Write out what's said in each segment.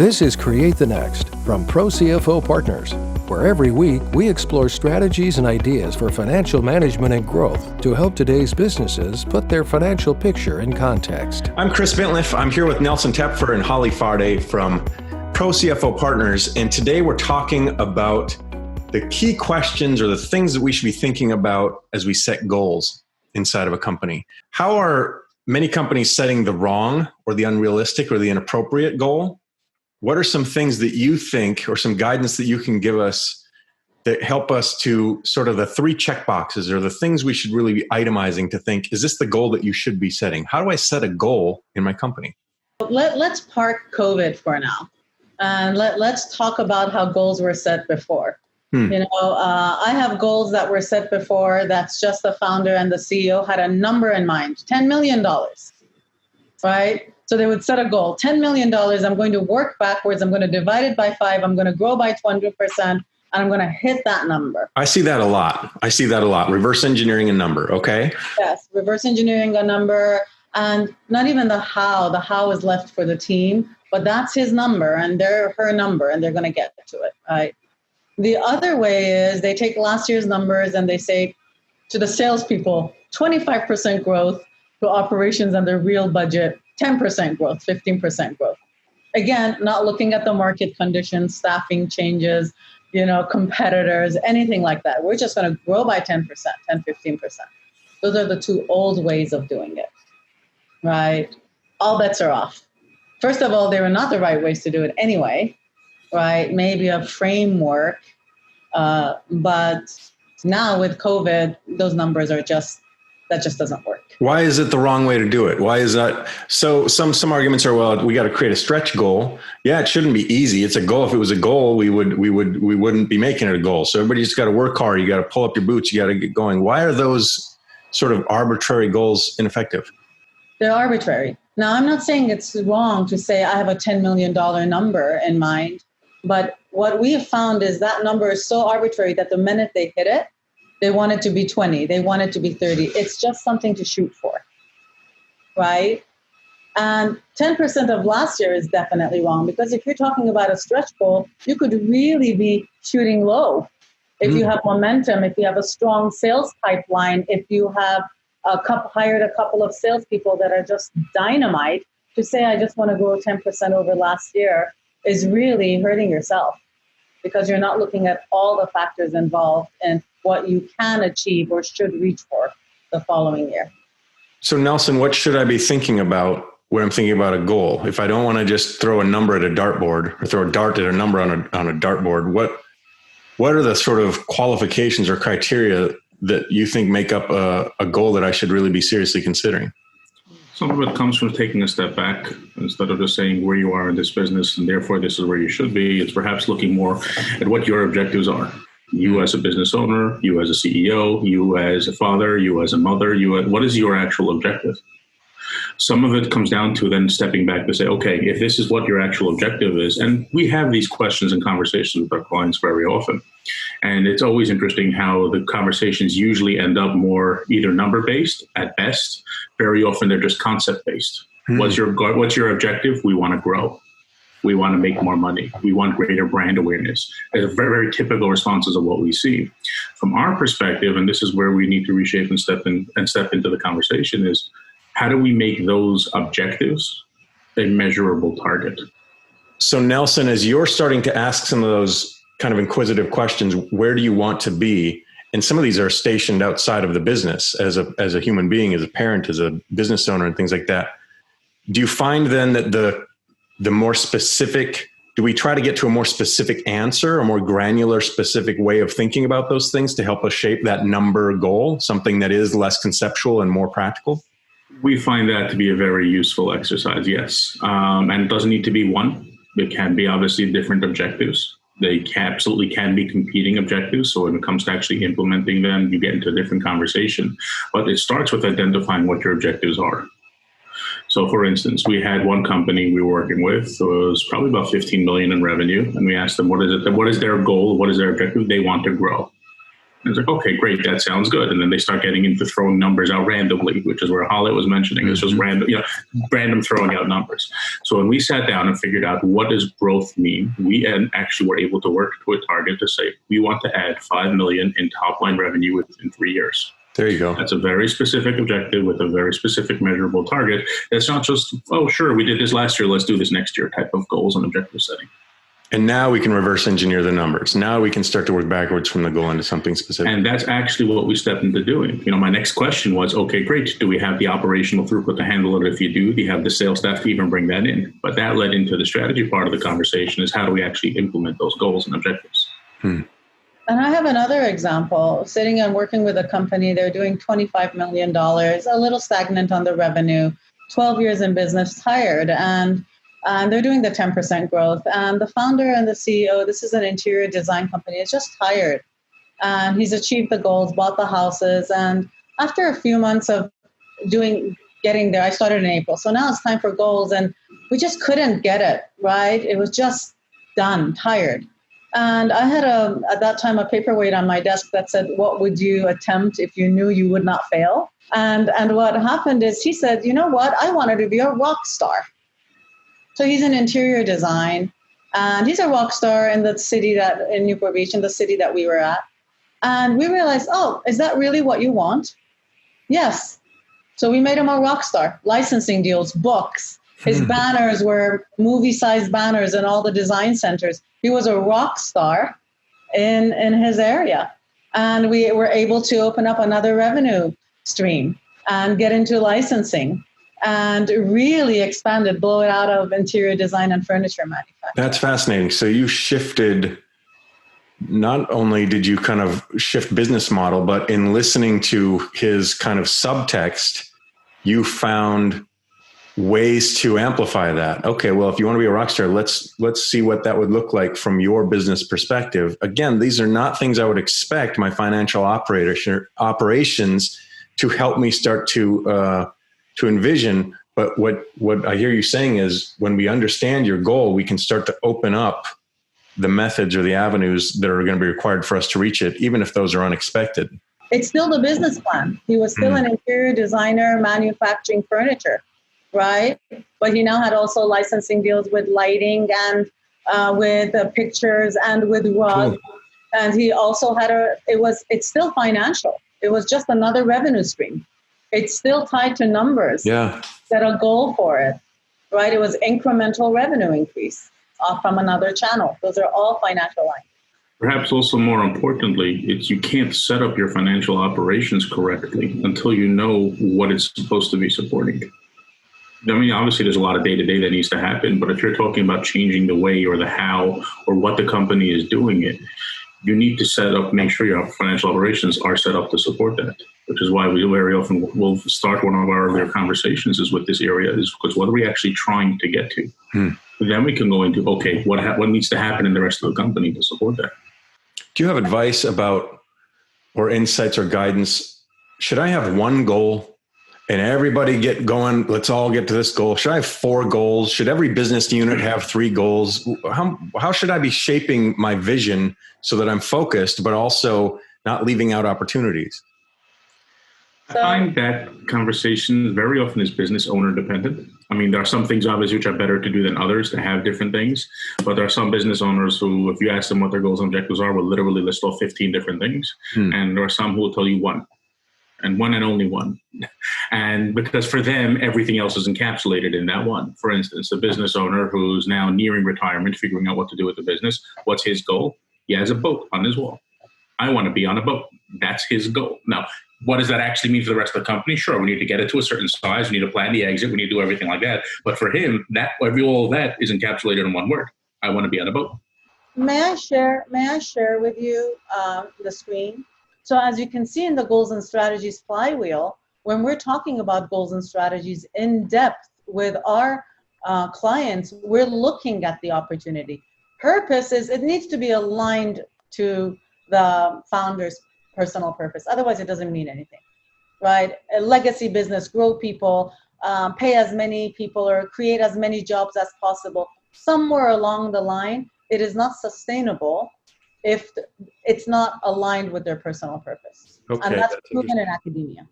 This is Create the Next from ProCFO Partners, where every week we explore strategies and ideas for financial management and growth to help today's businesses put their financial picture in context. I'm Chris Bentliff. I'm here with Nelson Tepfer and Haleh Fardi from ProCFO Partners, and today we're talking about the key questions or the things that we should be thinking about as we set goals inside of a company. How are many companies setting the wrong or the unrealistic or the inappropriate goal? What are some things that you think or some guidance that you can give us that help us to sort of the three check boxes or the things we should really be itemizing to think, is this the goal that you should be setting? How do I set a goal in my company? Let's park COVID for now. And let's talk about how goals were set before. I have goals that were set before. That's just the founder and the CEO had a number in mind, $10 million, right? So they would set a goal, $10 million. I'm going to work backwards. I'm going to divide it by 5. I'm going to grow by 200%, and I'm going to hit that number. I see that a lot. Reverse engineering a number. Okay. Yes. Reverse engineering a number, and not even the how. The how is left for the team, but that's his number and her number, and they're going to get to it. Right. The other way is they take last year's numbers and they say to the salespeople, 25% growth, to operations and their real budget, 10% growth, 15% growth. Again, not looking at the market conditions, staffing changes, competitors, anything like that. We're just going to grow by 10%, 10, 15%. Those are the two old ways of doing it, right? All bets are off. First of all, they were not the right ways to do it anyway, right? Maybe a framework, but now with COVID, those numbers that just doesn't work. Why is it the wrong way to do it? Why is that? So some arguments are, well, we got to create a stretch goal. Yeah, it shouldn't be easy. It's a goal. If it was a goal, we wouldn't be making it a goal. So everybody just got to work hard. You got to pull up your boots. You got to get going. Why are those sort of arbitrary goals ineffective? They're arbitrary. Now, I'm not saying it's wrong to say I have a $10 million number in mind, but what we have found is that number is so arbitrary that the minute they hit it, they want it to be 20. They want it to be 30. It's just something to shoot for, right? And 10% of last year is definitely wrong, because if you're talking about a stretch goal, you could really be shooting low. If you have momentum, if you have a strong sales pipeline, if you have hired a couple of salespeople that are just dynamite, to say I just want to grow 10% over last year is really hurting yourself, because you're not looking at all the factors involved and what you can achieve or should reach for the following year. So Nelson, what should I be thinking about when I'm thinking about a goal? If I don't want to just throw a number at a dartboard or throw a dart at a number on a dartboard, what are the sort of qualifications or criteria that you think make up a goal that I should really be seriously considering? Some of it comes from taking a step back. Instead of just saying where you are in this business and therefore this is where you should be, it's perhaps looking more at what your objectives are. You as a business owner, you as a CEO, you as a father, you as a mother, what is your actual objective? Some of it comes down to then stepping back to say, okay, if this is what your actual objective is, and we have these questions and conversations with our clients very often. And it's always interesting how the conversations usually end up more either number-based at best. Very often they're just concept-based. What's your objective? We want to grow. We want to make more money. We want greater brand awareness. They're very, very typical responses of what we see. From our perspective, and this is where we need to reshape and step into the conversation, is how do we make those objectives a measurable target? So Nelson, as you're starting to ask some of those kind of inquisitive questions, where do you want to be? And some of these are stationed outside of the business as a human being, as a parent, as a business owner, and things like that. Do you find then that the more specific, do we try to get to a more specific answer, a more granular, specific way of thinking about those things to help us shape that number goal, something that is less conceptual and more practical? We find that to be a very useful exercise, yes. And it doesn't need to be one. It can be obviously different objectives. They absolutely can be competing objectives. So when it comes to actually implementing them, you get into a different conversation. But it starts with identifying what your objectives are. So for instance, we had one company we were working with, it was probably about 15 million in revenue. And we asked them, what is their goal? What is their objective? They want to grow. And it's like, okay, great, that sounds good. And then they start getting into throwing numbers out randomly, which is where Haleh was mentioning. It's just random, random throwing out numbers. So when we sat down and figured out what does growth mean, we actually were able to work to a target to say, we want to add 5 million in top line revenue within 3 years. There you go. That's a very specific objective with a very specific measurable target. It's not just, oh, sure, we did this last year, let's do this next year type of goals and objective setting. And now we can reverse engineer the numbers. Now we can start to work backwards from the goal into something specific. And that's actually what we stepped into doing. My next question was, okay, great. Do we have the operational throughput to handle it? If you do you have the sales staff to even bring that in? But that led into the strategy part of the conversation is how do we actually implement those goals and objectives? And I have another example, sitting and working with a company. They're doing $25 million, a little stagnant on the revenue, 12 years in business, tired. And they're doing the 10% growth. And the founder and the CEO, this is an interior design company, is just tired. And he's achieved the goals, bought the houses. And after a few months of getting there, I started in April. So now it's time for goals. And we just couldn't get it, right? It was just done, tired. And I had at that time a paperweight on my desk that said, what would you attempt if you knew you would not fail? And what happened is he said, you know what? I wanted to be a rock star. So he's in interior design, and he's a rock star in the city in Newport Beach, in the city that we were at. And we realized, oh, is that really what you want? Yes. So we made him a rock star, licensing deals, books. His banners were movie-sized banners in all the design centers. He was a rock star in his area. And we were able to open up another revenue stream and get into licensing. And really expanded, blow it out of interior design and furniture manufacturing. That's fascinating. So you shifted, not only did you kind of shift business model, but in listening to his kind of subtext, you found ways to amplify that. Okay, well, if you want to be a rock star, let's see what that would look like from your business perspective. Again, these are not things I would expect my financial operations to help me start to envision. But what I hear you saying is when we understand your goal, we can start to open up the methods or the avenues that are going to be required for us to reach it, even if those are unexpected. It's still the business plan. He was still an interior designer manufacturing furniture, right? But he now had also licensing deals with lighting and with pictures and with rugs. Cool. And he also had it's still financial. It was just another revenue stream. It's still tied to numbers. Yeah. Set a goal for it, right? It was incremental revenue increase from another channel. Those are all financial lines. Perhaps also more importantly, you can't set up your financial operations correctly until you know what it's supposed to be supporting. I mean, obviously there's a lot of day-to-day that needs to happen, but if you're talking about changing the way or the how or what the company is doing it, you need to make sure your financial operations are set up to support that, which is why we very often will start one of our earlier conversations is with this area is because what are we actually trying to get to? Then we can go into, okay, what needs to happen in the rest of the company to support that? Do you have advice about or insights or guidance? Should I have one goal and everybody get going? Let's all get to this goal. Should I have 4 goals? Should every business unit have 3 goals? How should I be shaping my vision so that I'm focused, but also not leaving out opportunities? I find that conversation very often is business owner dependent. I mean, there are some things obviously which are better to do than others to have different things, but there are some business owners who, if you ask them what their goals and objectives are, will literally list off 15 different things. And there are some who will tell you one and only one. And because for them, everything else is encapsulated in that one. For instance, a business owner who's now nearing retirement, figuring out what to do with the business, what's his goal? He has a boat on his wall. I want to be on a boat. That's his goal. Now, what does that actually mean for the rest of the company? Sure, we need to get it to a certain size. We need to plan the exit. We need to do everything like that. But for him, all of that is encapsulated in one word. I want to be on a boat. May I share with you the screen? So as you can see in the goals and strategies flywheel, when we're talking about goals and strategies in depth with our clients, we're looking at the opportunity. Purpose it needs to be aligned to the founder's personal purpose. Otherwise, it doesn't mean anything, right? A legacy business, grow people, pay as many people or create as many jobs as possible. Somewhere along the line, it is not sustainable if it's not aligned with their personal purpose. Okay, And that's proven in academia.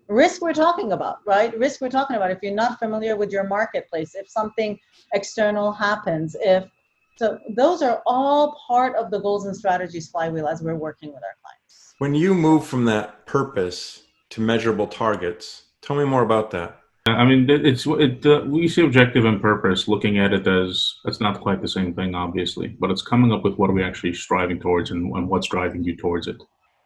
Risk we're talking about, right? Risk we're talking about. If you're not familiar with your marketplace, if something external happens, so those are all part of the goals and strategies flywheel as we're working with our clients. When you move from that purpose to measurable targets, tell me more about that. I mean, we see objective and purpose, looking at it as it's not quite the same thing, obviously, but it's coming up with what are we actually striving towards and what's driving you towards it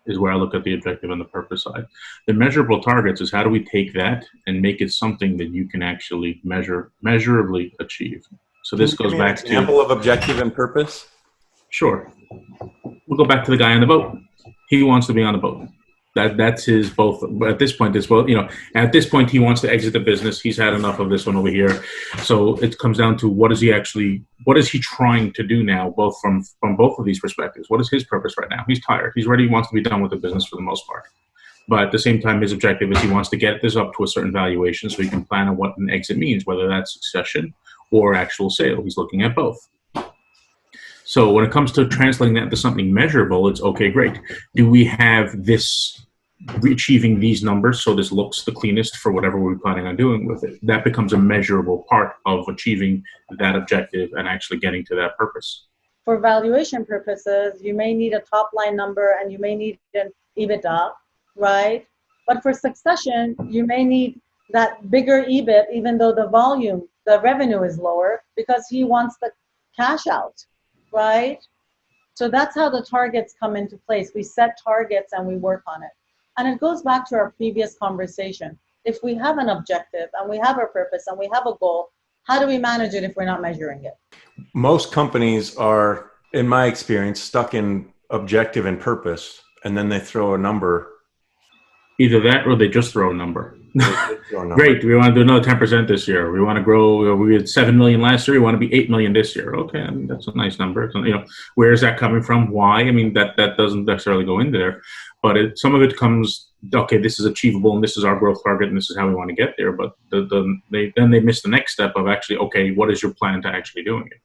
is where I look at the objective and the purpose side. The measurable targets is how do we take that and make it something that you can actually measurably achieve. So this goes back to example of objective and purpose. Sure. We'll go back to the guy on the boat. He wants to be on the boat. That's his both. At this point, at this point, he wants to exit the business. He's had enough of this one over here. So it comes down to what is he trying to do now, both from both of these perspectives. What is his purpose right now? He's tired. He's ready. He wants to be done with the business for the most part. But at the same time, his objective is he wants to get this up to a certain valuation so he can plan on what an exit means, whether that's succession or actual sale. He's looking at both. So when it comes to translating that into something measurable, it's okay, great. Do we have this achieving these numbers so this looks the cleanest for whatever we're planning on doing with it? That becomes a measurable part of achieving that objective and actually getting to that purpose. For valuation purposes, you may need a top line number and you may need an EBITDA, right? But for succession, you may need that bigger EBIT, even though the revenue is lower, because he wants the cash out. Right? So that's how the targets come into place. We set targets and we work on it. And it goes back to our previous conversation. If we have an objective and we have a purpose and we have a goal, how do we manage it if we're not measuring it? Most companies are, in my experience, stuck in objective and purpose, and then they throw a number. Either that or they just throw a number. Great, we want to do another 10% this year. We want to grow. We had 7 million last year. We want to be 8 million this year. Okay, I mean, that's a nice number. So, where is that coming from? Why? I mean, that doesn't necessarily go into there, but some of it comes. Okay, this is achievable, and this is our growth target, and this is how we want to get there. But they miss the next step of actually, okay, what is your plan to actually doing it?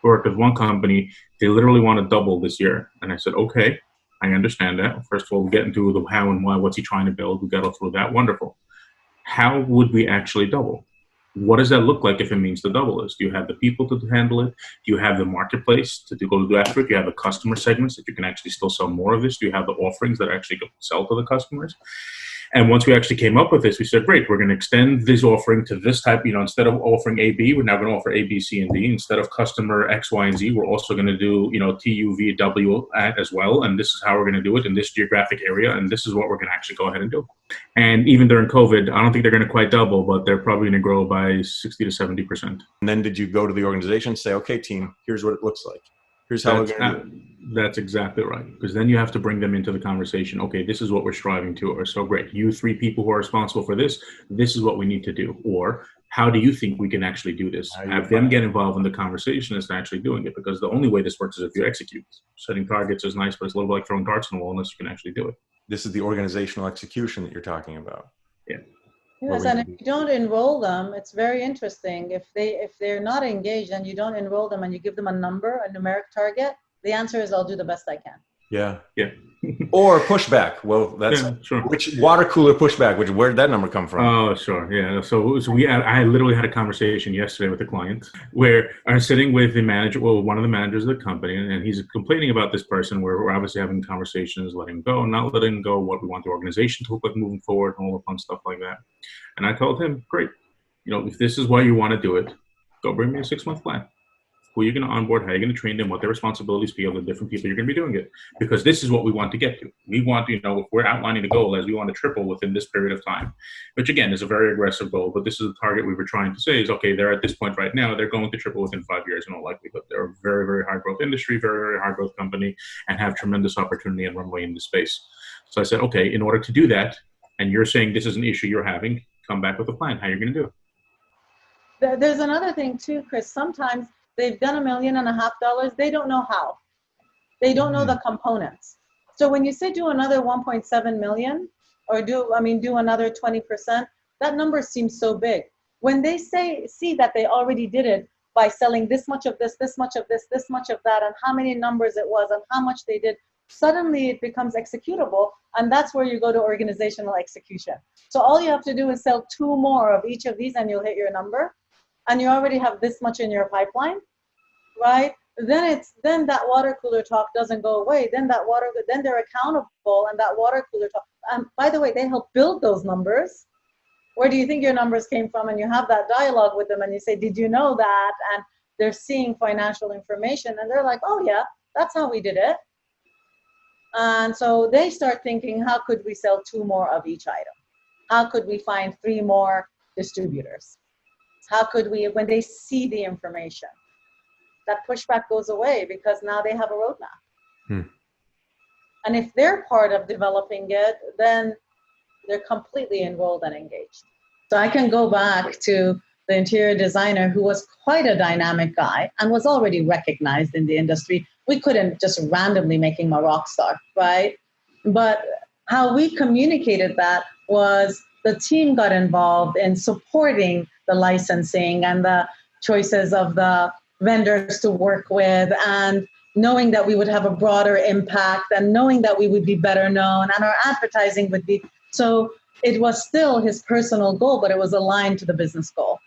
We worked with one company. They literally want to double this year, and I said, okay, I understand that. First of all, we get into the how and why. What's he trying to build? We got to through that. Wonderful. How would we actually double? What does that look like if it means to double this? Do you have the people to handle it? Do you have the marketplace to go after it? Do you have the customer segments that you can actually still sell more of this? Do you have the offerings that actually sell to the customers? And once we actually came up with this, we said, great, we're going to extend this offering to this type. Instead of offering A, B, we're now going to offer A, B, C, and D. Instead of customer X, Y, and Z, we're also going to do, T, U, V, W as well. And this is how we're going to do it in this geographic area. And this is what we're going to actually go ahead and do. And even during COVID, I don't think they're going to quite double, but they're probably going to grow by 60 to 70%. And then did you go to the organization and say, okay, team, here's what it looks like. Here's how we're going to do it. That's exactly right. Because then you have to bring them into the conversation. Okay, this is what we're striving to. Or so great. You 3 people who are responsible for this, this is what we need to do. Or how do you think we can actually do this? Have them get involved in the conversation as to actually doing it. Because the only way this works is if you execute. Setting targets is nice, but it's a little bit like throwing darts on the wall unless you can actually do it. This is the organizational execution that you're talking about. Yeah. Yes, and if you don't enroll them, it's very interesting. If they're not engaged and you don't enroll them and you give them a number, a numeric target, the answer is I'll do the best I can. Yeah. Yeah. Or pushback. Well, that's sure. Which water cooler pushback? Where did that number come from? Oh, sure. Yeah. So I literally had a conversation yesterday with a client where I'm sitting with the manager, one of the managers of the company, and he's complaining about this person where we're obviously having conversations, letting him go, not letting him go, what we want the organization to look like moving forward, and all the fun stuff like that. And I told him, great, if this is why you want to do it, go bring me a 6-month plan. Who you're going to onboard, how you're going to train them, what their responsibilities be of the different people you're going to be doing it. Because this is what we want to get to. We want to, if we're outlining the goal as we want to triple within this period of time, which again is a very aggressive goal, but this is the target we were trying to say is, okay, they're at this point right now, they're going to triple within 5 years in all likelihood. They're a very, very high growth industry, very, very high growth company, and have tremendous opportunity and runway in the space. So I said, okay, in order to do that, and you're saying this is an issue you're having, come back with a plan, how you're going to do it. There's another thing too, Chris. Sometimes they've done $1.5 million. They don't know how. They don't know the components. So when you say do another 1.7 million or do another 20%, that number seems so big. When they see that they already did it by selling this much of this much of this much of that, and how many numbers it was and how much they did, suddenly it becomes executable. And that's where you go to organizational execution. So all you have to do is sell 2 more of each of these and you'll hit your number. And you already have this much in your pipeline, right? Then that water cooler talk doesn't go away. Then they're accountable, and that water cooler talk. And by the way, they help build those numbers. Where do you think your numbers came from? And you have that dialogue with them and you say, did you know that? And they're seeing financial information and they're like, oh yeah, that's how we did it. And so they start thinking, how could we sell 2 more of each item? How could we find 3 more distributors? How could we, when they see the information, that pushback goes away because now they have a roadmap. And if they're part of developing it, then they're completely enrolled and engaged. So I can go back to the interior designer who was quite a dynamic guy and was already recognized in the industry. We couldn't just randomly make him a rock star, right? But how we communicated that was the team got involved in supporting the licensing and the choices of the vendors to work with, and knowing that we would have a broader impact and knowing that we would be better known and our advertising would be. So it was still his personal goal, but it was aligned to the business goal,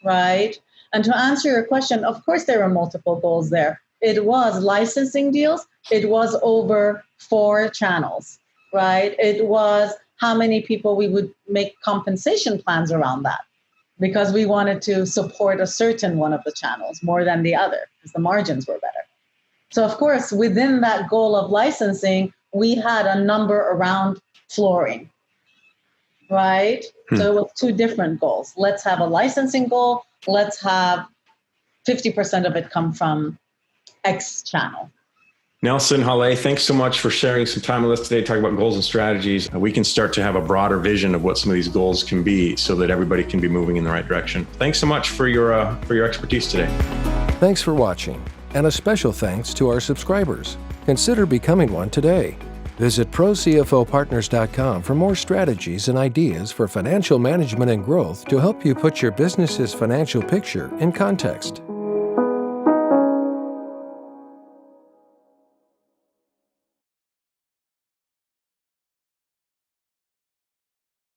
right? And to answer your question, of course, there were multiple goals there. It was licensing deals. It was over 4 channels, right? It was how many people we would make compensation plans around that, because we wanted to support a certain one of the channels more than the other because the margins were better. So of course, within that goal of licensing, we had a number around flooring, right? So it was 2 different goals. Let's have a licensing goal. Let's have 50% of it come from X channel. Nelson, Haleh, thanks so much for sharing some time with us today, talking about goals and strategies. We can start to have a broader vision of what some of these goals can be so that everybody can be moving in the right direction. Thanks so much for your expertise today. Thanks for watching, and a special thanks to our subscribers. Consider becoming one today. Visit ProCFOPartners.com for more strategies and ideas for financial management and growth to help you put your business's financial picture in context.